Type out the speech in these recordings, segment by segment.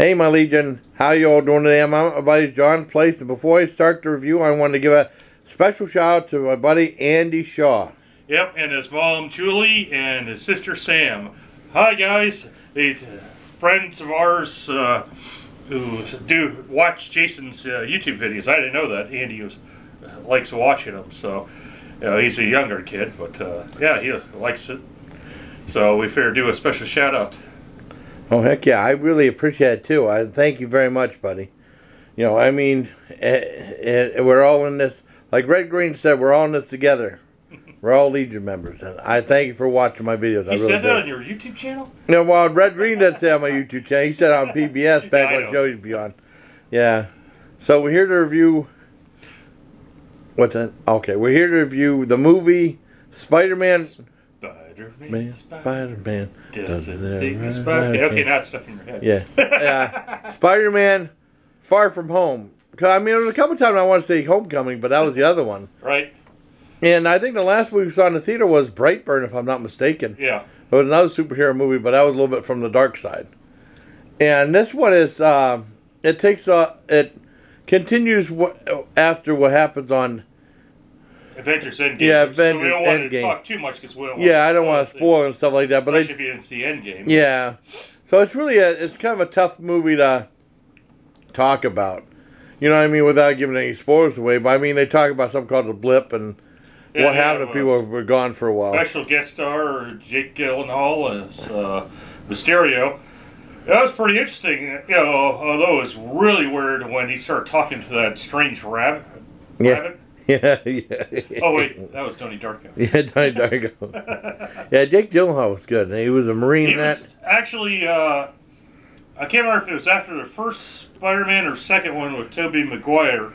Hey, my Legion, how you all doing today? I'm my buddy John Place, and before I start the review, I want to give a special shout out to my buddy Andy Shaw. Yep, and his mom Julie and his sister Sam. Hi guys, they friends of ours who do watch Jason's YouTube videos. I didn't know that Andy likes watching them. So he's a younger kid, but yeah, he likes it. So we figured do a special shout out. Oh, heck yeah. I really appreciate it, too. I thank you very much, buddy. You know, I mean, we're all in this. Like Red Green said, we're all in this together. We're all Legion members. And I thank you for watching my videos. He said that on your YouTube channel? No, well, Red Green didn't say on my YouTube channel. He said on PBS back when show you'd be on. Yeah. So we're here to review... What's that? Okay, we're here to review the movie Spider-Man... Spider-Man doesn't think the Spider-Man. Okay, now it's stuck in your head. Yeah. Spider-Man Far From Home. Cause, I mean, there was a couple times I want to say Homecoming, but that was the other one. Right. And I think the last movie we saw in the theater was Brightburn, if I'm not mistaken. Yeah. It was another superhero movie, but that was a little bit from the dark side. And this one is, it continues after what happens on Avengers Endgame. Yeah, Avengers so we don't want Endgame. to talk too much because we don't want yeah, I don't want to spoil and stuff like that. Especially But if you didn't see Endgame. Yeah. So it's really it's kind of a tough movie to talk about. You know what I mean? Without giving any spoilers away. But I mean, they talk about something called the blip and what happened if people were gone for a while. Special guest star Jake Gyllenhaal as Mysterio. That was pretty interesting. You know, although it was really weird when he started talking to that strange rabbit. Yeah. Yeah. Oh wait, that was Tony Darko. Yeah, Tony Darko. Yeah, Jake Gyllenhaal was good. He was a Marine. He was actually, I can't remember if it was after the first Spider-Man or second one with Tobey Maguire.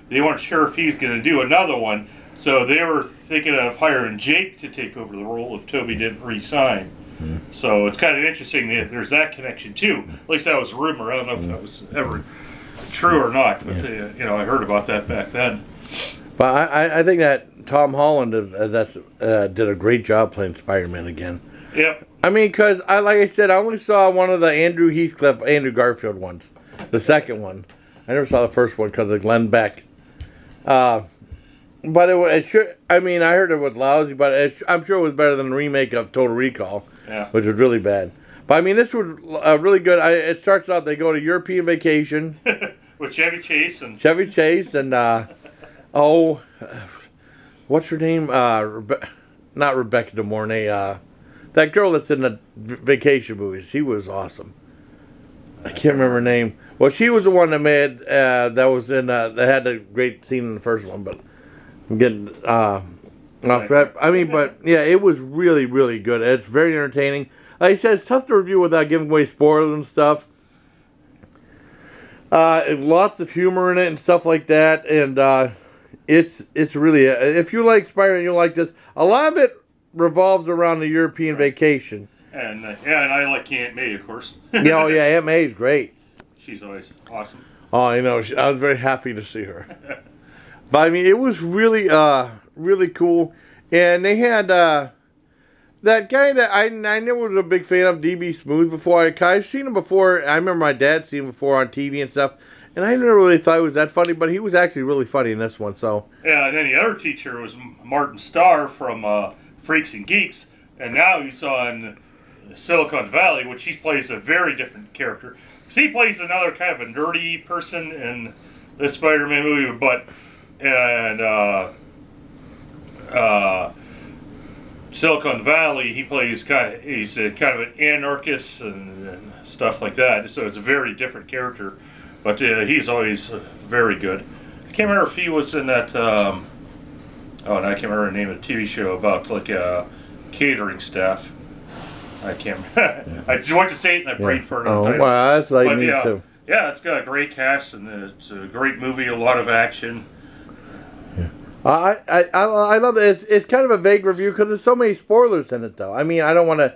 They weren't sure if he's going to do another one, so they were thinking of hiring Jake to take over the role if Tobey didn't re-sign. Mm-hmm. So it's kind of interesting that there's that connection too. At least that was a rumor. I don't know if that was ever true or not, but you know, I heard about that back then. But I think that Tom Holland did a great job playing Spider-Man again. Yep. I mean, because like I said, I only saw one of the Andrew Garfield ones, the second one. I never saw the first one because of Glenn Beck. But it should. I mean, I heard it was lousy, but I'm sure it was better than the remake of Total Recall, which was really bad. But I mean, this was really good. It starts out they go to European vacation with Chevy Chase and oh, what's her name? Not Rebecca De Mornay. That girl that's in the vacation movies. She was awesome. I can't remember her name. Well, she was the one that made that was in that had the great scene in the first one. But I'm getting off track. I mean, but yeah, it was really, really good. It's very entertaining. Like I said, it's tough to review without giving away spoilers and stuff. Lots of humor in it and stuff like that, and it's really if you like Spider-Man, you'll like this. A lot of it revolves around the European vacation. And yeah, and I like Aunt May, of course. Yeah, oh yeah, Aunt May is great. She's always awesome. Oh, you know, I was very happy to see her. But I mean, it was really, really cool. And they had that guy that I never was a big fan of, DB Smooth, before. I've seen him before. I remember my dad seeing him before on TV and stuff. And I never really thought he was that funny, but he was actually really funny in this one. So yeah, and then the other teacher was Martin Starr from Freaks and Geeks, and now he's on Silicon Valley, which he plays a very different character. Because he plays another kind of a nerdy person in this Spider-Man movie, but Silicon Valley, he plays he's kind of an anarchist and stuff like that. So it's a very different character. But he's always very good. I can't remember if he was in that. Oh, and I can't remember the name of the TV show about like catering staff. I can't. I just want to say it and I prayed for it. Oh, well, that's like me too. Yeah, it's got a great cast and it's a great movie. A lot of action. Yeah. I love it. It's kind of a vague review because there's so many spoilers in it, though. I mean, I don't want to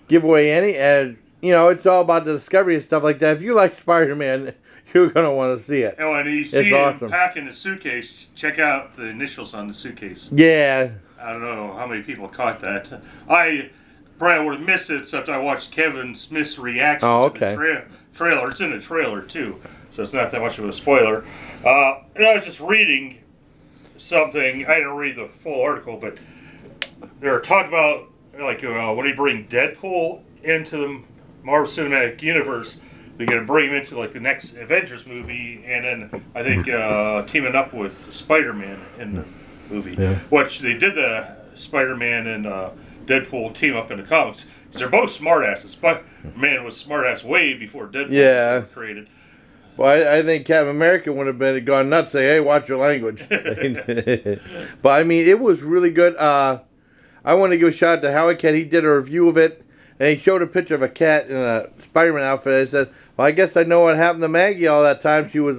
give away any, and you know, it's all about the discovery and stuff like that. If you like Spider-Man, you're going to want to see it. And when you see him packing the suitcase, check out the initials on the suitcase. Yeah. I don't know how many people caught that. I probably would have missed it except I watched Kevin Smith's reaction to trailer. It's in the trailer too, so it's not that much of a spoiler. I was just reading something. I didn't read the full article, but they were talking about like when they bring Deadpool into the Marvel Cinematic Universe, they're going to bring him into like the next Avengers movie, and then I think teaming up with Spider-Man in the movie, which they did the Spider-Man and Deadpool team up in the comics. Because they're both smartasses. Spider-Man was smartass way before Deadpool was created. Well, I think Captain America would have been gone nuts, say, hey, watch your language. But, I mean, it was really good. I want to give a shout out to Howie Cat. He did a review of it, and he showed a picture of a cat in a Spider-Man outfit. He said, well, I guess I know what happened to Maggie all that time. She was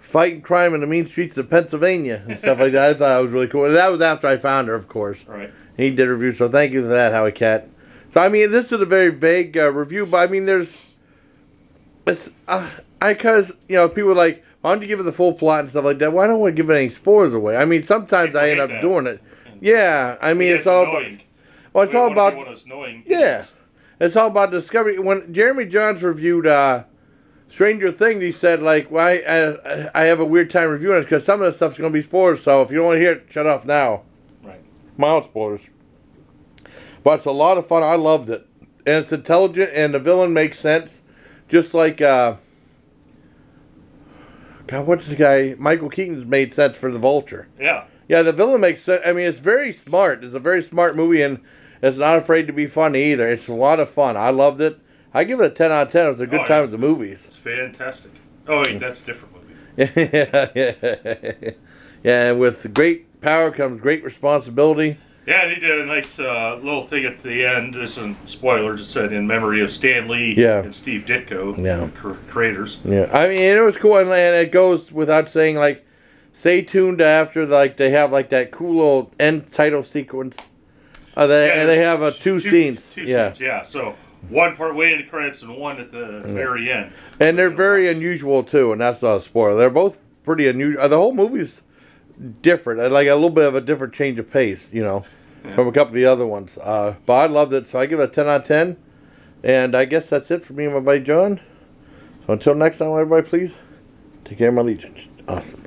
fighting crime in the mean streets of Pennsylvania and stuff like that. I thought it was really cool. And that was after I found her, of course. Right. He did a review, so thank you for that, Howie Cat. So, I mean, this is a very vague review, but, I mean, because, you know, people are like, why don't you give it the full plot and stuff like that? Well, I don't want to give any spoilers away. I mean, sometimes I end up doing it. Yeah, I mean, it's all about... Well, it's all about... Yeah. It's all about discovery. When Jeremy Johns reviewed Stranger Things, he said, like, well, I have a weird time reviewing it because some of the stuff's going to be spoilers, so if you don't want to hear it, shut off now. Right. Mild spoilers. But it's a lot of fun. I loved it. And it's intelligent, and the villain makes sense. Just like, God, what's the guy? Michael Keaton's made sense for the Vulture. Yeah. Yeah, the villain makes sense. I mean, it's very smart. It's a very smart movie, and it's not afraid to be funny either. It's a lot of fun. I loved it. I give it a 10 out of 10. It was a good time at the movies. It's fantastic. Oh, wait, that's a different movie. Yeah, and with great power comes great responsibility. Yeah, and he did a nice little thing at the end. This isn't spoiler, just said in memory of Stan Lee and Steve Ditko, creators. Yeah, I mean, it was cool, and it goes without saying, like, stay tuned after, like, they have, like, that cool little end title sequence. And they have two scenes. Two scenes, yeah. So one part way in the credits and one at the very end. And they're very unusual, too, and that's not a spoiler. They're both pretty unusual. The whole movie's different, like a little bit of a different change of pace, you know, from a couple of the other ones. But I loved it, so I give it a 10 out of 10. And I guess that's it for me and my buddy John. So until next time, everybody, please take care of my legions. Awesome.